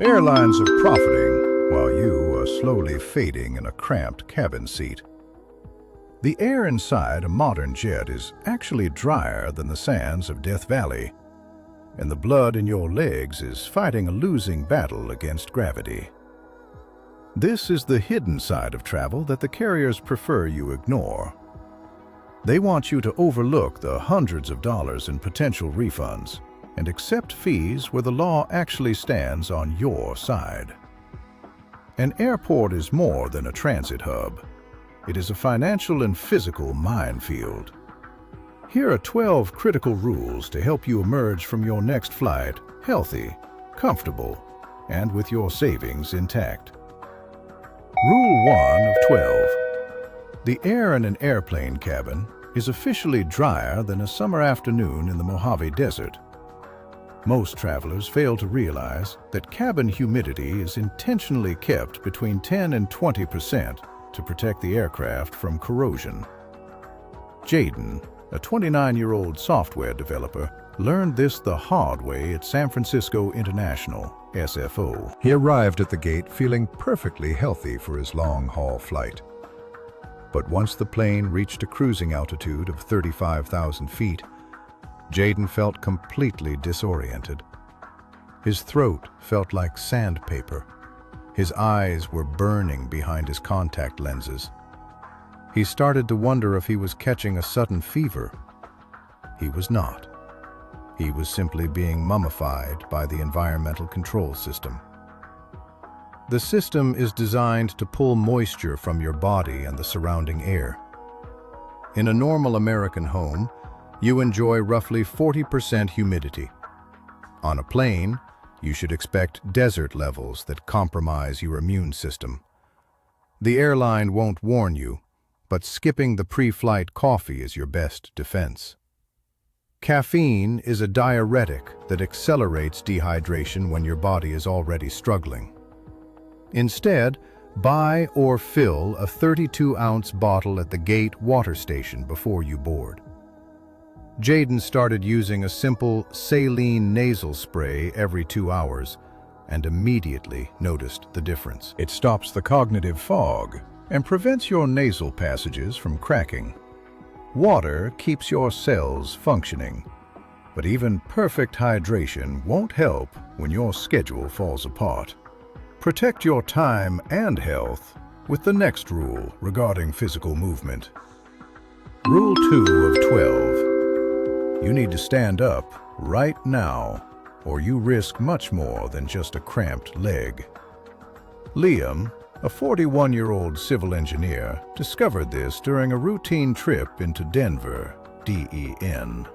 Airlines are profiting while you are slowly fading in a cramped cabin seat. The air inside a modern jet is actually drier than the sands of Death Valley, and the blood in your legs is fighting a losing battle against gravity. This is the hidden side of travel that the carriers prefer you ignore. They want you to overlook the hundreds of dollars in potential refunds and accept fees where the law actually stands on your side. An airport is more than a transit hub. It is a financial and physical minefield. Here are 12 critical rules to help you emerge from your next flight healthy, comfortable, and with your savings intact. Rule 1 of 12. The air in an airplane cabin is officially drier than a summer afternoon in the Mojave Desert. Most travelers fail to realize that cabin humidity is intentionally kept between 10 and 20% to protect the aircraft from corrosion. Jaden, a 29-year-old software developer, learned this the hard way at San Francisco International, SFO. He arrived at the gate feeling perfectly healthy for his long-haul flight. But once the plane reached a cruising altitude of 35,000 feet, Jaden felt completely disoriented. His throat felt like sandpaper. His eyes were burning behind his contact lenses. He started to wonder if he was catching a sudden fever. He was not. He was simply being mummified by the environmental control system. The system is designed to pull moisture from your body and the surrounding air. In a normal American home, you enjoy roughly 40% humidity. On a plane, you should expect desert levels that compromise your immune system. The airline won't warn you, but skipping the pre-flight coffee is your best defense. Caffeine is a diuretic that accelerates dehydration when your body is already struggling. Instead, buy or fill a 32-ounce bottle at the gate water station before you board. Jaden started using a simple saline nasal spray every 2 hours and immediately noticed the difference. It stops the cognitive fog and prevents your nasal passages from cracking. Water keeps your cells functioning, but even perfect hydration won't help when your schedule falls apart. Protect your time and health with the next rule regarding physical movement. Rule 2 of 12. You need to stand up right now, or you risk much more than just a cramped leg. Liam, a 41-year-old civil engineer, discovered this during a routine trip into Denver, DEN.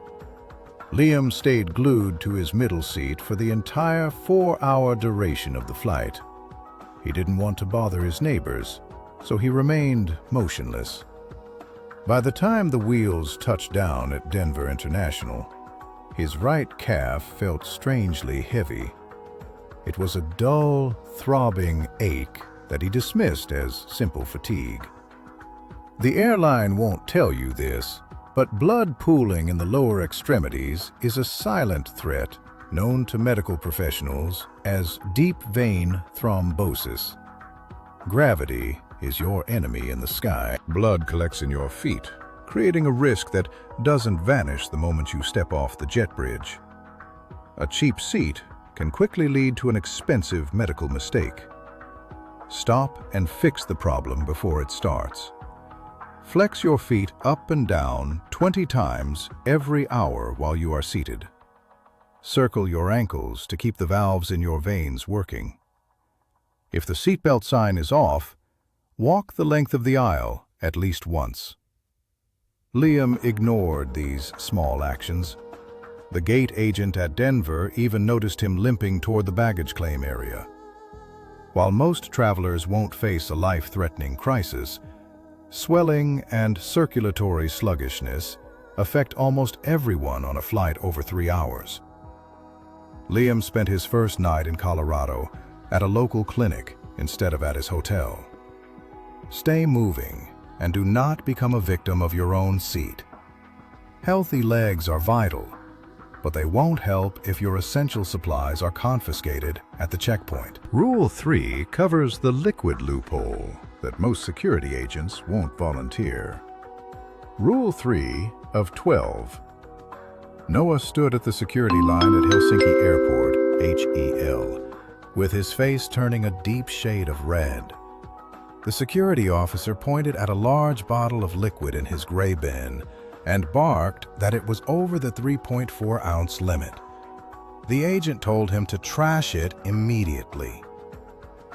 Liam stayed glued to his middle seat for the entire 4-hour duration of the flight. He didn't want to bother his neighbors, so he remained motionless. By the time the wheels touched down at Denver International, his right calf felt strangely heavy. It was a dull, throbbing ache that he dismissed as simple fatigue. The airline won't tell you this, but blood pooling in the lower extremities is a silent threat known to medical professionals as deep vein thrombosis. Gravity is your enemy in the sky. Blood collects in your feet, creating a risk that doesn't vanish the moment you step off the jet bridge. A cheap seat can quickly lead to an expensive medical mistake. Stop and fix the problem before it starts. Flex your feet up and down 20 times every hour while you are seated. Circle your ankles to keep the valves in your veins working. If the seatbelt sign is off, walk the length of the aisle at least once. Liam ignored these small actions. The gate agent at Denver even noticed him limping toward the baggage claim area. While most travelers won't face a life-threatening crisis, swelling and circulatory sluggishness affect almost everyone on a flight over 3 hours. Liam spent his first night in Colorado at a local clinic instead of at his hotel. Stay moving and do not become a victim of your own seat. Healthy legs are vital. but they won't help if your essential supplies are confiscated at the checkpoint. Rule 3 covers the liquid loophole that most security agents won't volunteer. Rule 3 of 12. Noah stood at the security line at Helsinki Airport, HEL, with his face turning a deep shade of red. The security officer pointed at a large bottle of liquid in his gray bin and barked that it was over the 3.4-ounce limit. The agent told him to trash it immediately.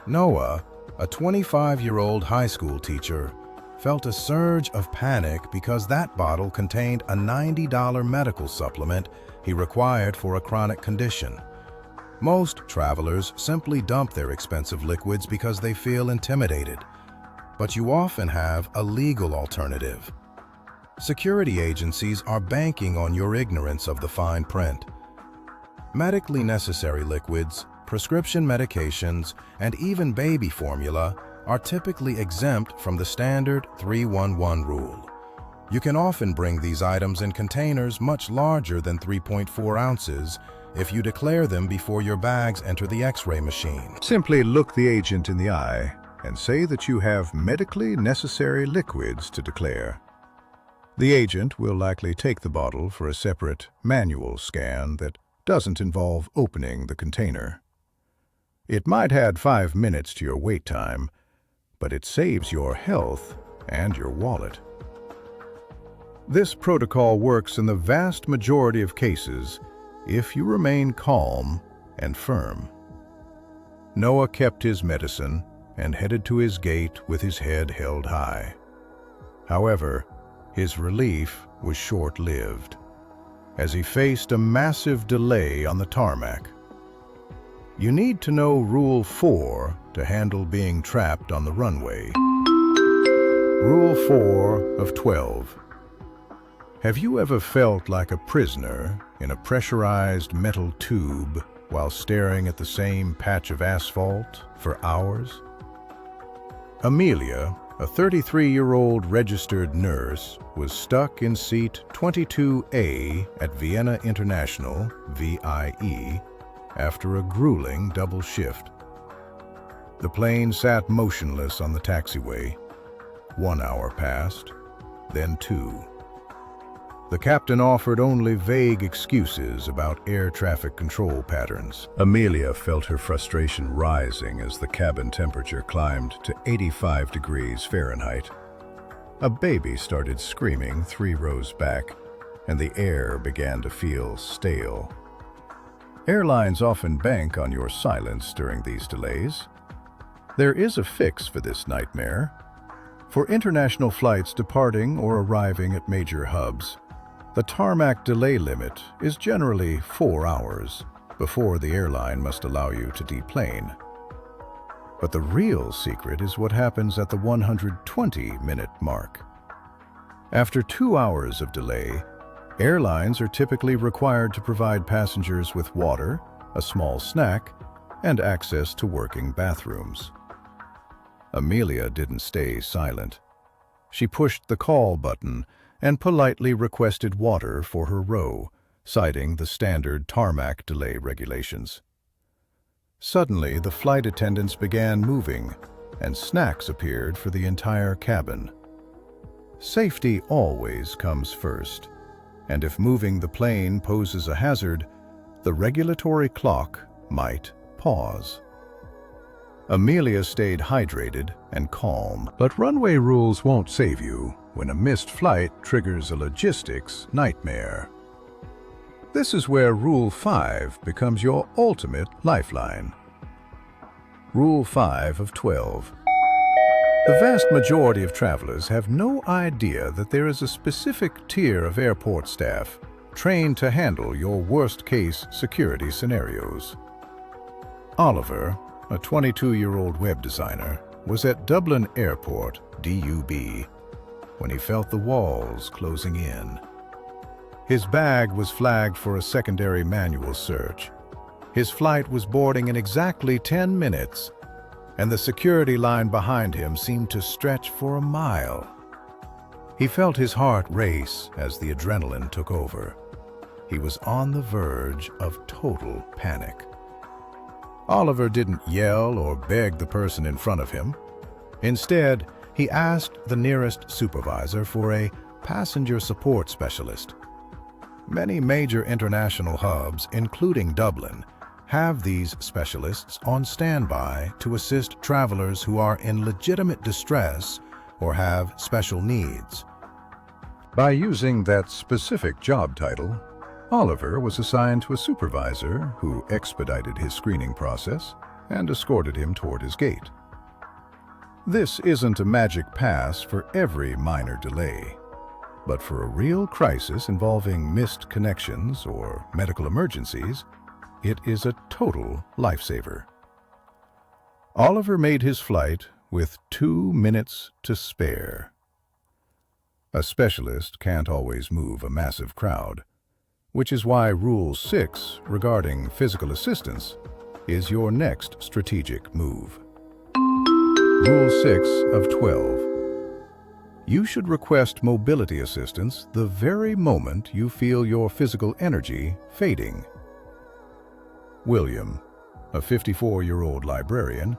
Noah, a 25-year-old high school teacher, felt a surge of panic because that bottle contained a $90 medical supplement he required for a chronic condition. Most travelers simply dump their expensive liquids because they feel intimidated, but you often have a legal alternative. Security agencies are banking on your ignorance of the fine print. Medically necessary liquids, prescription medications, and even baby formula are typically exempt from the standard 311 rule. You can often bring these items in containers much larger than 3.4 ounces if you declare them before your bags enter the X-ray machine. Simply look the agent in the eye and say that you have medically necessary liquids to declare. The agent will likely take the bottle for a separate manual scan that doesn't involve opening the container. It might add 5 minutes to your wait time, but it saves your health and your wallet. This protocol works in the vast majority of cases if you remain calm and firm. Noah kept his medicine and headed to his gate with his head held high. However, his relief was short-lived, as he faced a massive delay on the tarmac. You need to know Rule 4 to handle being trapped on the runway. Rule 4 of 12. Have you ever felt like a prisoner in a pressurized metal tube while staring at the same patch of asphalt for hours? Amelia, a 33-year-old registered nurse, was stuck in seat 22A at Vienna International, VIE, after a grueling double shift. The plane sat motionless on the taxiway. 1 hour passed, then 2. The captain offered only vague excuses about air traffic control patterns. Amelia felt her frustration rising as the cabin temperature climbed to 85 degrees Fahrenheit. A baby started screaming 3 rows back, and the air began to feel stale. Airlines often bank on your silence during these delays. There is a fix for this nightmare. For international flights departing or arriving at major hubs, the tarmac delay limit is generally 4 hours before the airline must allow you to deplane. But the real secret is what happens at the 120-minute mark. After 2 hours of delay, airlines are typically required to provide passengers with water, a small snack, and access to working bathrooms. Amelia didn't stay silent. She pushed the call button and politely requested water for her row, citing the standard tarmac delay regulations. Suddenly, the flight attendants began moving, and snacks appeared for the entire cabin. Safety always comes first, and if moving the plane poses a hazard, the regulatory clock might pause. Amelia stayed hydrated and calm. But runway rules won't save you when a missed flight triggers a logistics nightmare. This is where Rule 5 becomes your ultimate lifeline. Rule 5 of 12. The vast majority of travelers have no idea that there is a specific tier of airport staff trained to handle your worst-case security scenarios. Oliver, a 22-year-old web designer, was at Dublin Airport, DUB, when he felt the walls closing in. His bag was flagged for a secondary manual search. His flight was boarding in exactly 10 minutes, and the security line behind him seemed to stretch for a mile. He felt his heart race as the adrenaline took over. he was on the verge of total panic. Oliver didn't yell or beg the person in front of him. Instead, he asked the nearest supervisor for a passenger support specialist. Many major international hubs, including Dublin, have these specialists on standby to assist travelers who are in legitimate distress or have special needs. By using that specific job title, Oliver was assigned to a supervisor who expedited his screening process and escorted him toward his gate. This isn't a magic pass for every minor delay, but for a real crisis involving missed connections or medical emergencies, it is a total lifesaver. Oliver made his flight with 2 minutes to spare. A specialist can't always move a massive crowd, which is why Rule 6 regarding physical assistance is your next strategic move. Rule 6 of 12. You should request mobility assistance the very moment you feel your physical energy fading. William, a 54-year-old librarian,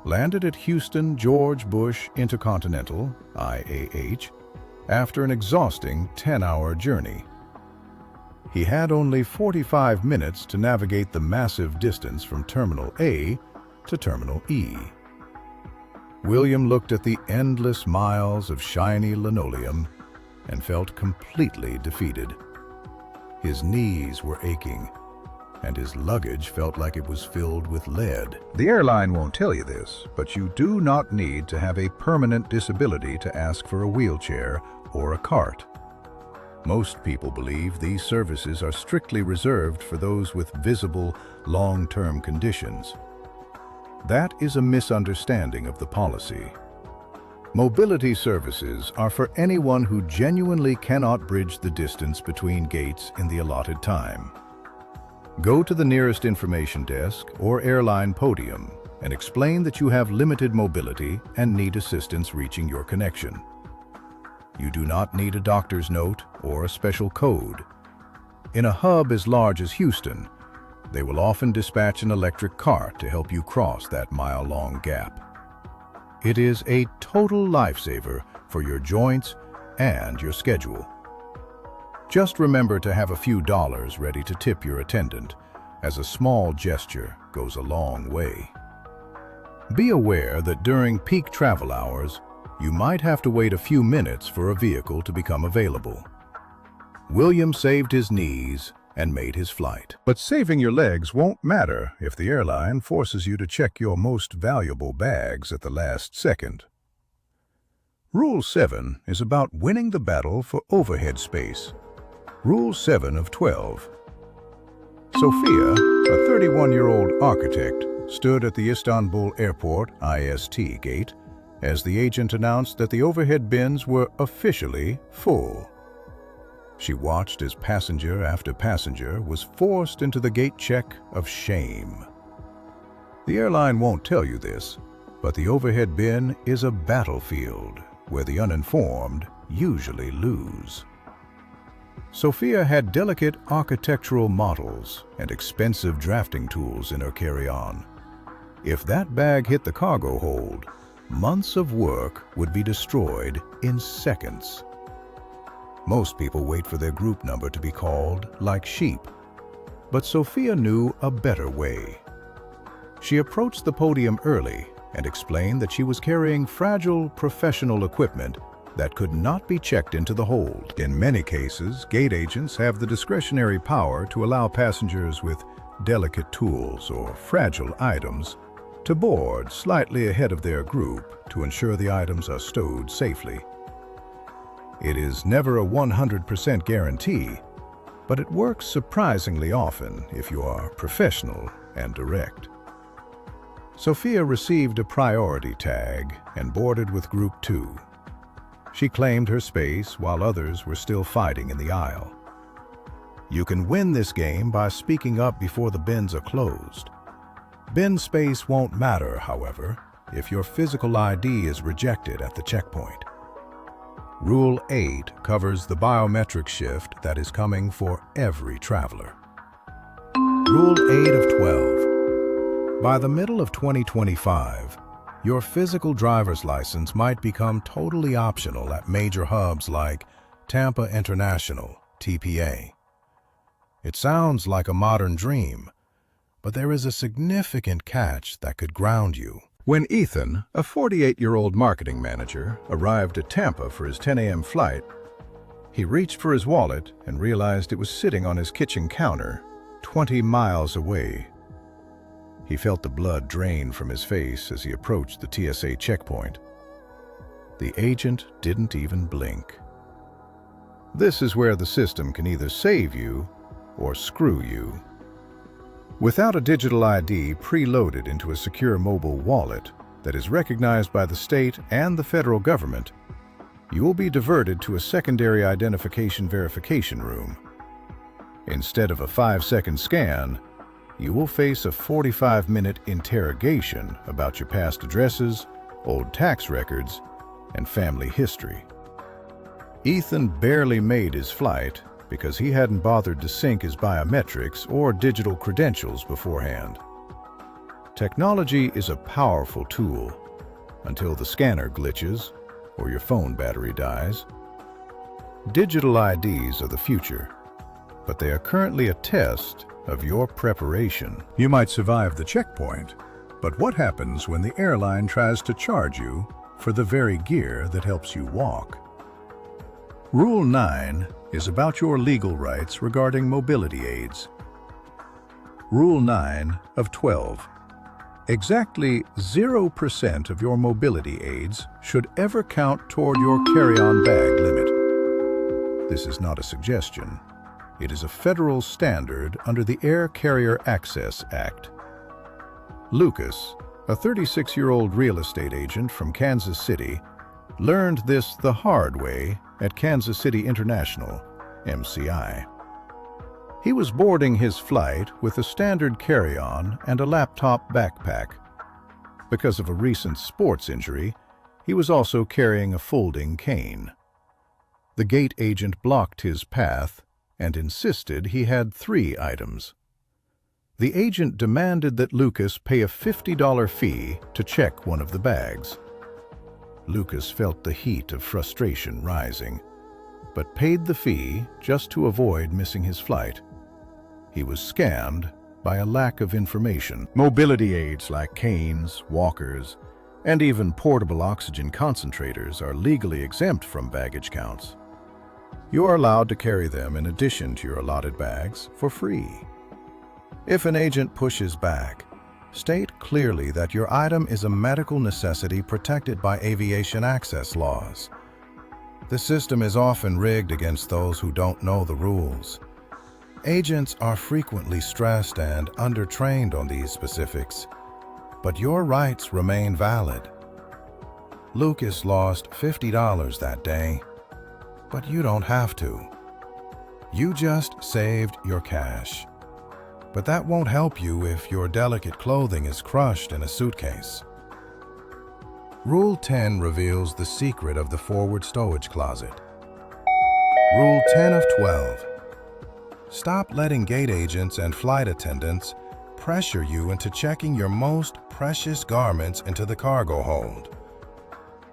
landed at Houston George Bush Intercontinental, IAH, after an exhausting 10-hour journey. He had only 45 minutes to navigate the massive distance from Terminal A to Terminal E. William looked at the endless miles of shiny linoleum and felt completely defeated. His knees were aching, and his luggage felt like it was filled with lead. The airline won't tell you this, but you do not need to have a permanent disability to ask for a wheelchair or a cart. Most people believe these services are strictly reserved for those with visible, long-term conditions. That is a misunderstanding of the policy. Mobility services are for anyone who genuinely cannot bridge the distance between gates in the allotted time. Go to the nearest information desk or airline podium and explain that you have limited mobility and need assistance reaching your connection. You do not need a doctor's note or a special code. In a hub as large as Houston, they will often dispatch an electric cart to help you cross that mile-long gap. It is a total lifesaver for your joints and your schedule. Just remember to have a few dollars ready to tip your attendant, as a small gesture goes a long way. Be aware that during peak travel hours, you might have to wait a few minutes for a vehicle to become available. William saved his knees and made his flight. But saving your legs won't matter if the airline forces you to check your most valuable bags at the last second. Rule 7 is about winning the battle for overhead space. Rule 7 of 12. Sophia, a 31-year-old architect, stood at the Istanbul Airport IST gate as the agent announced that the overhead bins were officially full. She watched as passenger after passenger was forced into the gate check of shame. The airline won't tell you this, but the overhead bin is a battlefield where the uninformed usually lose. Sophia had delicate architectural models and expensive drafting tools in her carry-on. If that bag hit the cargo hold, months of work would be destroyed in seconds. Most people wait for their group number to be called like sheep, but Sophia knew a better way. She approached the podium early and explained that she was carrying fragile professional equipment that could not be checked into the hold. In many cases, gate agents have the discretionary power to allow passengers with delicate tools or fragile items to board slightly ahead of their group to ensure the items are stowed safely. It is never a 100% guarantee, but it works surprisingly often if you are professional and direct. Sophia received a priority tag and boarded with Group 2. She claimed her space while others were still fighting in the aisle. You can win this game by speaking up before the bins are closed. Bin space won't matter, however, if your physical ID is rejected at the checkpoint. Rule 8 covers the biometric shift that is coming for every traveler. Rule 8 of 12. By the middle of 2025, your physical driver's license might become totally optional at major hubs like Tampa International, TPA. It sounds like a modern dream, but there is a significant catch that could ground you. When Ethan, a 48-year-old marketing manager, arrived at Tampa for his 10 a.m. flight, he reached for his wallet and realized it was sitting on his kitchen counter, 20 miles away. He felt the blood drain from his face as he approached the TSA checkpoint. The agent didn't even blink. This is where the system can either save you or screw you. Without a digital ID preloaded into a secure mobile wallet that is recognized by the state and the federal government, you will be diverted to a secondary identification verification room. Instead of a 5-second scan, you will face a 45-minute interrogation about your past addresses, old tax records, and family history. Ethan barely made his flight because he hadn't bothered to sync his biometrics or digital credentials beforehand. Technology is a powerful tool until the scanner glitches or your phone battery dies. Digital IDs are the future, but they are currently a test of your preparation. You might survive the checkpoint, but what happens when the airline tries to charge you for the very gear that helps you walk? Rule 9 is about your legal rights regarding mobility aids. Rule 9 of 12. Exactly 0% of your mobility aids should ever count toward your carry-on bag limit. This is not a suggestion. It is a federal standard under the Air Carrier Access Act. Lucas, a 36-year-old real estate agent from Kansas City, learned this the hard way at Kansas City International, MCI. He was boarding his flight with a standard carry-on and a laptop backpack. Because of a recent sports injury, he was also carrying a folding cane. The gate agent blocked his path and insisted he had 3 items. The agent demanded that Lucas pay a $50 fee to check one of the bags. Lucas felt the heat of frustration rising, but paid the fee just to avoid missing his flight. He was scammed by a lack of information. Mobility aids like canes, walkers, and even portable oxygen concentrators are legally exempt from baggage counts. You are allowed to carry them in addition to your allotted bags for free. If an agent pushes back, state clearly that your item is a medical necessity protected by aviation access laws. The system is often rigged against those who don't know the rules. Agents are frequently stressed and undertrained on these specifics, but your rights remain valid. Lucas lost $50 that day, but you don't have to. You just saved your cash. But that won't help you if your delicate clothing is crushed in a suitcase. Rule 10 reveals the secret of the forward stowage closet. Rule 10 of 12. Stop letting gate agents and flight attendants pressure you into checking your most precious garments into the cargo hold.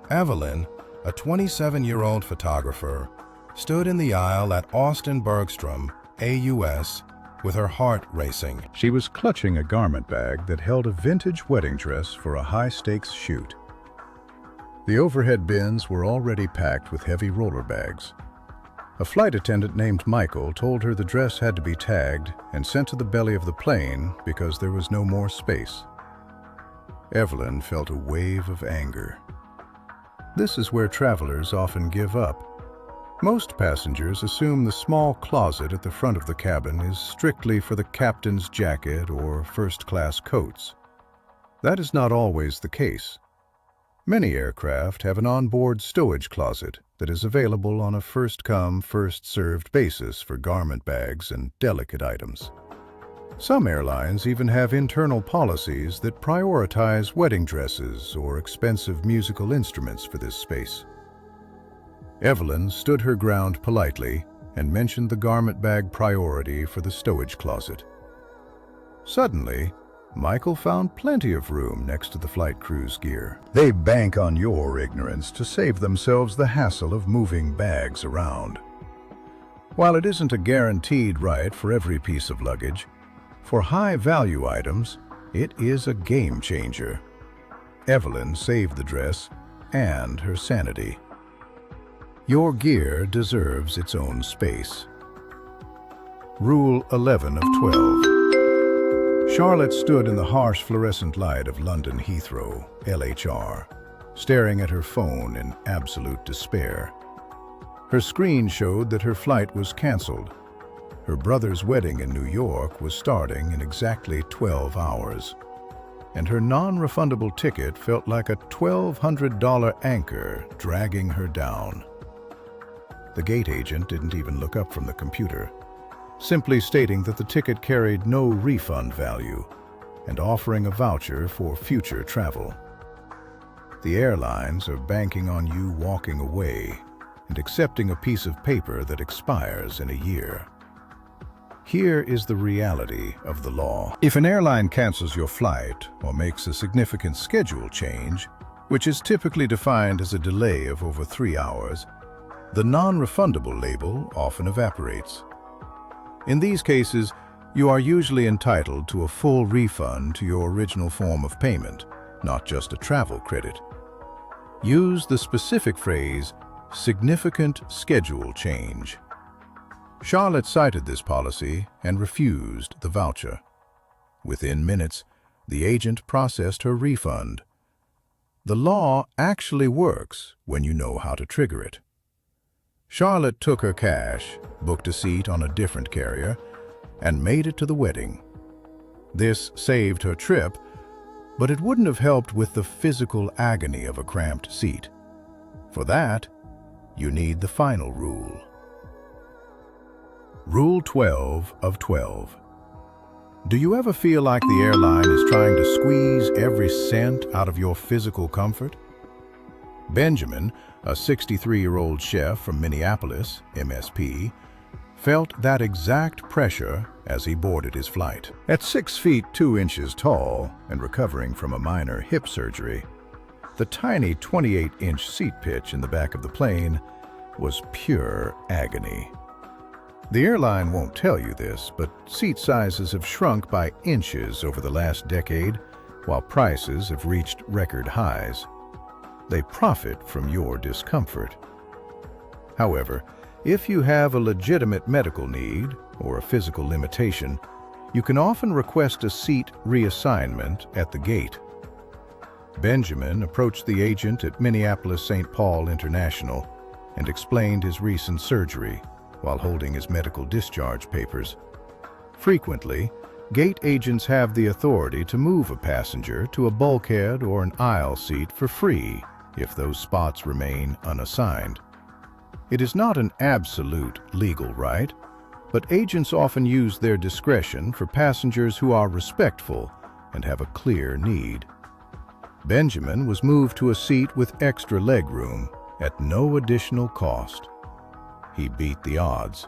Evelyn, a 27-year-old photographer, stood in the aisle at Austin Bergstrom, AUS, with her heart racing. She was clutching a garment bag that held a vintage wedding dress for a high-stakes shoot. The overhead bins were already packed with heavy roller bags. A flight attendant named Michael told her the dress had to be tagged and sent to the belly of the plane because there was no more space. Evelyn felt a wave of anger. This is where travelers often give up. Most passengers assume the small closet at the front of the cabin is strictly for the captain's jacket or first-class coats. That is not always the case. Many aircraft have an onboard stowage closet that is available on a first-come, first-served basis for garment bags and delicate items. Some airlines even have internal policies that prioritize wedding dresses or expensive musical instruments for this space. Evelyn stood her ground politely and mentioned the garment bag priority for the stowage closet. Suddenly, Michael found plenty of room next to the flight crew's gear. They bank on your ignorance to save themselves the hassle of moving bags around. While it isn't a guaranteed right for every piece of luggage, for high-value items, it is a game changer. Evelyn saved the dress and her sanity. Your gear deserves its own space. Rule 11 of 12. Charlotte stood in the harsh fluorescent light of London Heathrow, LHR, staring at her phone in absolute despair. Her screen showed that her flight was cancelled. Her brother's wedding in New York was starting in exactly 12 hours. And her non-refundable ticket felt like a $1,200 anchor dragging her down. The gate agent didn't even look up from the computer, simply stating that the ticket carried no refund value and offering a voucher for future travel. The airlines are banking on you walking away and accepting a piece of paper that expires in a year. Here is the reality of the law. If an airline cancels your flight or makes a significant schedule change, which is typically defined as a delay of over 3 hours, the non-refundable label often evaporates. In these cases, you are usually entitled to a full refund to your original form of payment, not just a travel credit. Use the specific phrase, significant schedule change. Charlotte cited this policy and refused the voucher. Within minutes, the agent processed her refund. The law actually works when you know how to trigger it. Charlotte took her cash, booked a seat on a different carrier, and made it to the wedding. This saved her trip, but it wouldn't have helped with the physical agony of a cramped seat. For that, you need the final rule. Rule 12 of 12. Do you ever feel like the airline is trying to squeeze every cent out of your physical comfort? Benjamin, a 63-year-old chef from Minneapolis, MSP, felt that exact pressure as he boarded his flight. At 6 feet 2 inches tall and recovering from a minor hip surgery, the tiny 28-inch seat pitch in the back of the plane was pure agony. The airline won't tell you this, but seat sizes have shrunk by inches over the last decade, while prices have reached record highs. They profit from your discomfort. However, if you have a legitimate medical need or a physical limitation, you can often request a seat reassignment at the gate. Benjamin approached the agent at Minneapolis-St. Paul International and explained his recent surgery while holding his medical discharge papers. Frequently, gate agents have the authority to move a passenger to a bulkhead or an aisle seat for free if those spots remain unassigned. It is not an absolute legal right, but agents often use their discretion for passengers who are respectful and have a clear need. Benjamin was moved to a seat with extra legroom at no additional cost. He beat the odds.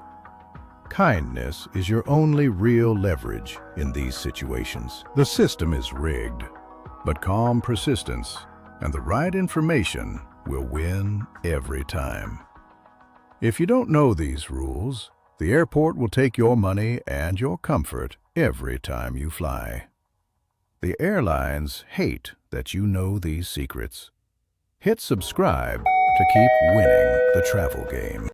Kindness is your only real leverage in these situations. The system is rigged, but calm persistence and the right information will win every time. If you don't know these rules, the airport will take your money and your comfort every time you fly. The airlines hate that you know these secrets. Hit subscribe to keep winning the travel game.